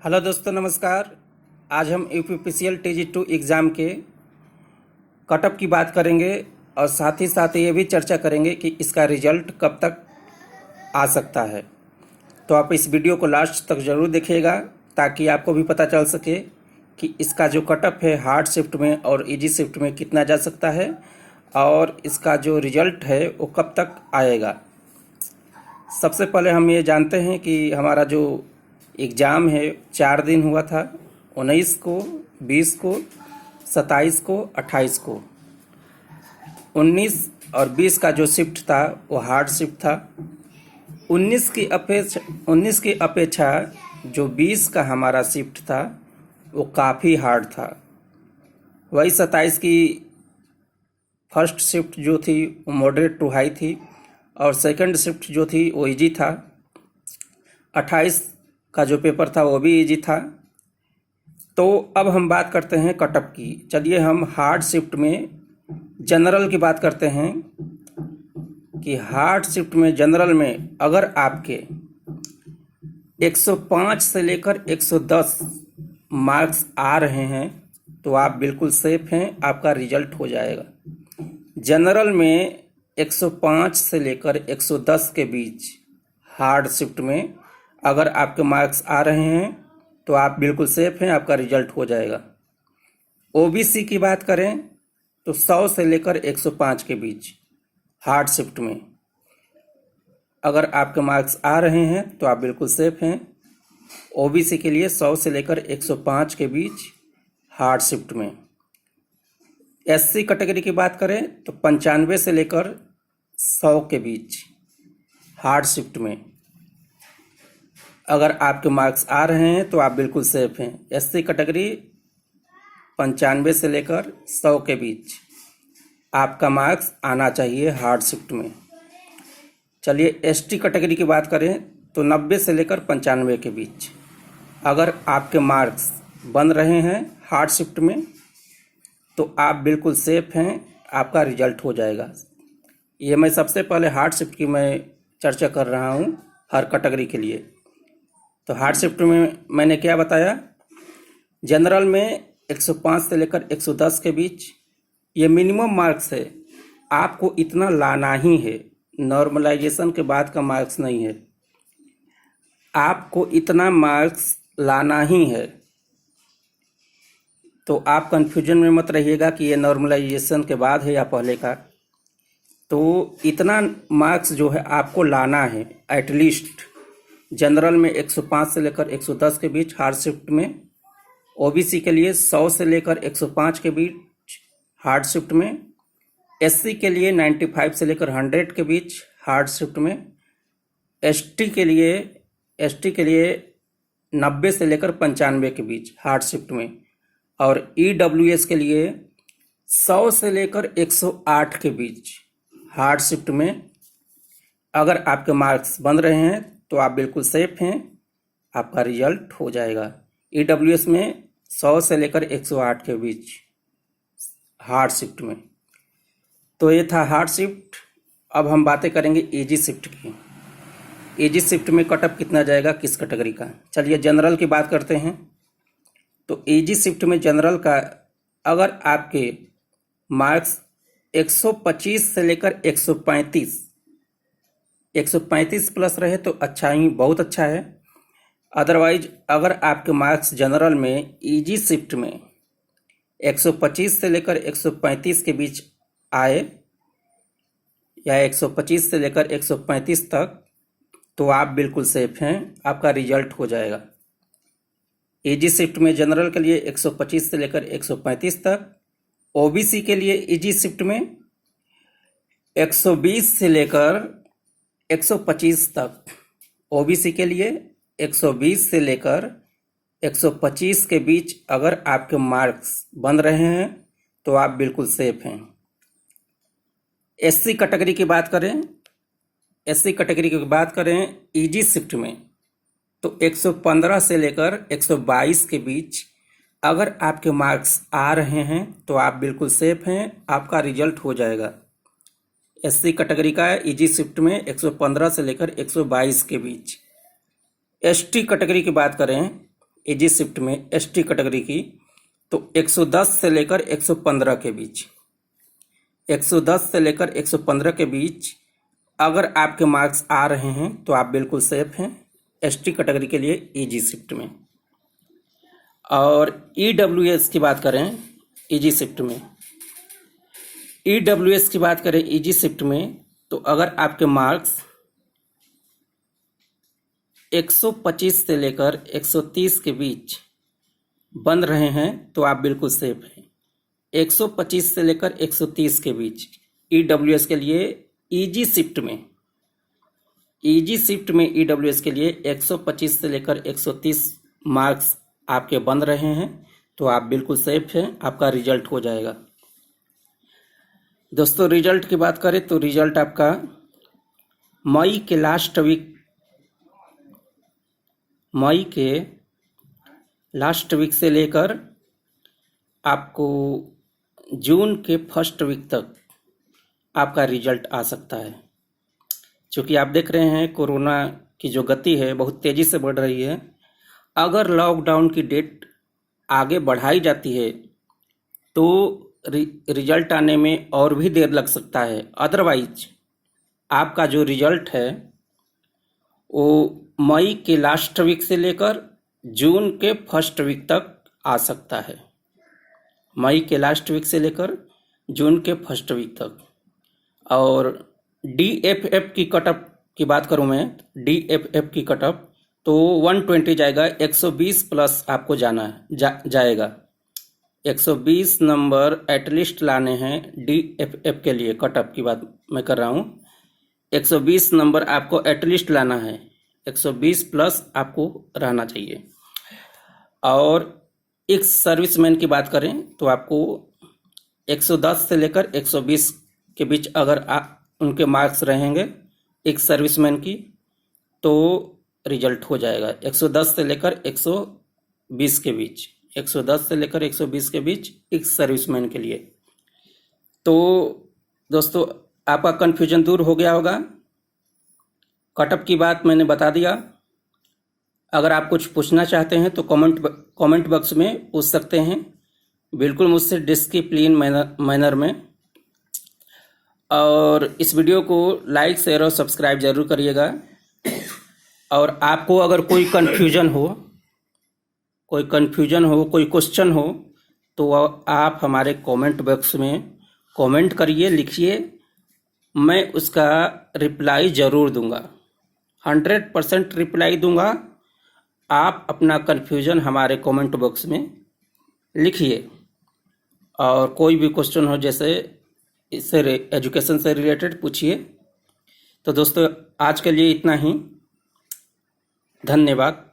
Hello दोस्तों, नमस्कार। आज हम यूपीपीसीएल TG2 एग्ज़ाम के कटअप की बात करेंगे और साथ ही साथ ये भी चर्चा करेंगे कि इसका रिजल्ट कब तक आ सकता है। तो आप इस वीडियो को लास्ट तक ज़रूर देखिएगा ताकि आपको भी पता चल सके कि इसका जो कटअप है हार्ड शिफ्ट में और इजी शिफ्ट में कितना जा सकता है और इसका जो रिजल्ट है वो कब तक आएगा। सबसे पहले हम ये जानते हैं कि हमारा जो एग्ज़ाम है 4 दिन हुआ था, 19 को, 20 को, 27 को, 28 को। 19 और 20 का जो शिफ्ट था वो हार्ड शिफ्ट था। 19 की अपेक्षा जो 20 का हमारा शिफ्ट था वो काफ़ी हार्ड था। वही 27 की फर्स्ट शिफ्ट जो थी वो मॉडरेट टू हाई थी और सेकंड शिफ्ट जो थी वो इजी था। 28 का जो पेपर था वो भी इजी था। तो अब हम बात करते हैं कटअप की। चलिए हम हार्ड शिफ्ट में जनरल की बात करते हैं कि हार्ड शिफ्ट में जनरल में अगर आपके 105 से लेकर 110 मार्क्स आ रहे हैं तो आप बिल्कुल सेफ हैं, आपका रिजल्ट हो जाएगा। जनरल में 105 से लेकर 110 के बीच हार्ड शिफ्ट में अगर आपके मार्क्स आ रहे हैं तो आप बिल्कुल सेफ हैं, आपका रिजल्ट हो जाएगा। ओबीसी की बात करें तो 100 से लेकर 105 के बीच हार्ड शिफ्ट में अगर आपके मार्क्स आ रहे हैं तो आप बिल्कुल सेफ हैं। ओबीसी के लिए 100 से लेकर 105 के बीच हार्ड शिफ्ट में। एससी कैटेगरी की बात करें तो 95 से लेकर 100 के बीच हार्ड शिफ्ट में अगर आपके मार्क्स आ रहे हैं तो आप बिल्कुल सेफ हैं। एससी कैटेगरी 95 से लेकर 100 के बीच आपका मार्क्स आना चाहिए हार्ड शिफ्ट में। चलिए एसटी कैटेगरी की बात करें तो 90 से लेकर 95 के बीच अगर आपके मार्क्स बन रहे हैं हार्ड शिफ्ट में तो आप बिल्कुल सेफ हैं, आपका रिजल्ट हो जाएगा। ये मैं सबसे पहले हार्ड शिफ्ट की मैं चर्चा कर रहा हूँ हर कैटेगरी के लिए। तो हार्ड शिफ्ट में मैंने क्या बताया, जनरल में 105 से लेकर 110 के बीच ये मिनिमम मार्क्स है, आपको इतना लाना ही है, नॉर्मलाइजेशन के बाद का मार्क्स नहीं है, आपको इतना मार्क्स लाना ही है। तो आप कंफ्यूजन में मत रहिएगा कि ये नॉर्मलाइजेशन के बाद है या पहले का। तो इतना मार्क्स जो है आपको लाना है एटलीस्ट। जनरल में 105 से लेकर 110 के बीच हार्ड शिफ्ट में, ओबीसी के लिए 100 से लेकर 105 के बीच हार्ड शिफ्ट में, एससी के लिए 95 से लेकर 100 के बीच हार्ड शिफ्ट में, एसटी के लिए 90 से लेकर 95 के बीच हार्ड शिफ्ट में और ईडब्ल्यूएस के लिए 100 से लेकर 108 के बीच हार्ड शिफ्ट में अगर आपके मार्क्स बन रहे हैं तो आप बिल्कुल सेफ हैं, आपका रिजल्ट हो जाएगा। ईडब्ल्यूएस में 100 से लेकर 108 के बीच हार्ड शिफ्ट में। तो ये था हार्ड शिफ्ट। अब हम बातें करेंगे इजी शिफ्ट की। इजी शिफ्ट में कटअप कितना जाएगा, किस कैटेगरी का। चलिए जनरल की बात करते हैं। तो इजी शिफ्ट में जनरल का अगर आपके मार्क्स 125 से लेकर 135 प्लस रहे तो अच्छा ही, बहुत अच्छा है। अदरवाइज अगर आपके मार्क्स जनरल में इजी शिफ्ट में 125 से लेकर 135 के बीच आए या 125 से लेकर 135 तक तो आप बिल्कुल सेफ हैं, आपका रिजल्ट हो जाएगा। इजी शिफ्ट में जनरल के लिए 125 से लेकर 135 तक, ओबीसी के लिए इजी शिफ्ट में 120 से लेकर 125 तक, ओबीसी के लिए 120 से लेकर 125 के बीच अगर आपके मार्क्स बन रहे हैं तो आप बिल्कुल सेफ हैं। एससी कैटेगरी की बात करें इजी शिफ्ट में तो 115 से लेकर 122 के बीच अगर आपके मार्क्स आ रहे हैं तो आप बिल्कुल सेफ हैं, आपका रिजल्ट हो जाएगा। एससी कैटेगरी का इजी शिफ्ट में 115 से लेकर 122 के बीच। एसटी कैटेगरी की बात करें ईजी शिफ्ट में एसटी कैटेगरी की, तो 110 से लेकर 115 के बीच, 110 से लेकर 115 के बीच अगर आपके मार्क्स आ रहे हैं तो आप बिल्कुल सेफ हैं एसटी कैटेगरी के लिए ईजी शिफ्ट में। और ईडब्ल्यूएस की बात करें ईजी शिफ्ट में, ईडब्ल्यूएस की बात करें ईजी शिफ्ट में, तो अगर आपके मार्क्स 125 से लेकर 130 के बीच बन रहे हैं तो आप बिल्कुल सेफ हैं। 125 से लेकर 130 के बीच ईडब्ल्यूएस के लिए ईजी शिफ्ट में, ईजी शिफ्ट में ईडब्ल्यूएस के लिए 125 से लेकर 130 मार्क्स आपके बन रहे हैं तो आप बिल्कुल सेफ हैं, आपका रिजल्ट हो जाएगा। दोस्तों रिजल्ट की बात करें तो रिजल्ट आपका मई के लास्ट वीक से लेकर आपको जून के फर्स्ट वीक तक आपका रिजल्ट आ सकता है। क्योंकि आप देख रहे हैं कोरोना की जो गति है बहुत तेज़ी से बढ़ रही है। अगर लॉकडाउन की डेट आगे बढ़ाई जाती है तो रिजल्ट आने में और भी देर लग सकता है। अदरवाइज आपका जो रिजल्ट है वो मई के लास्ट वीक से लेकर जून के फर्स्ट वीक तक आ सकता है। मई के लास्ट वीक से लेकर जून के फर्स्ट वीक तक। और DFF की कटअप की बात करूं मैं, DFF की कटअप तो 120 जाएगा, 120 प्लस आपको जाना है जाएगा। 120 नंबर एटलीस्ट लाने हैं DFF के लिए, कटअप की बात मैं कर रहा हूं। 120 नंबर आपको एटलीस्ट लाना है, 120 प्लस आपको रहना चाहिए। और एक सर्विसमैन की बात करें तो आपको 110 से लेकर 120 के बीच अगर उनके मार्क्स रहेंगे एक सर्विसमैन की तो रिजल्ट हो जाएगा। 110 से लेकर 120 के बीच, 110 से लेकर 120 के बीच एक सर्विसमैन के लिए। तो दोस्तों आपका कन्फ्यूजन दूर हो गया होगा। कटअप की बात मैंने बता दिया। अगर आप कुछ पूछना चाहते हैं तो कमेंट बॉक्स में पूछ सकते हैं, बिल्कुल मुझसे डिसिप्लिन मैनर में। और इस वीडियो को लाइक शेयर और सब्सक्राइब जरूर करिएगा। और आपको अगर कोई कन्फ्यूजन हो, कोई क्वेश्चन हो तो आप हमारे कमेंट बॉक्स में कमेंट करिए, लिखिए, मैं उसका रिप्लाई ज़रूर दूंगा, 100% रिप्लाई दूंगा। आप अपना कन्फ्यूजन हमारे कमेंट बॉक्स में लिखिए। और कोई भी क्वेश्चन हो जैसे इससे एजुकेशन से रिलेटेड पूछिए। तो दोस्तों आज के लिए इतना ही, धन्यवाद।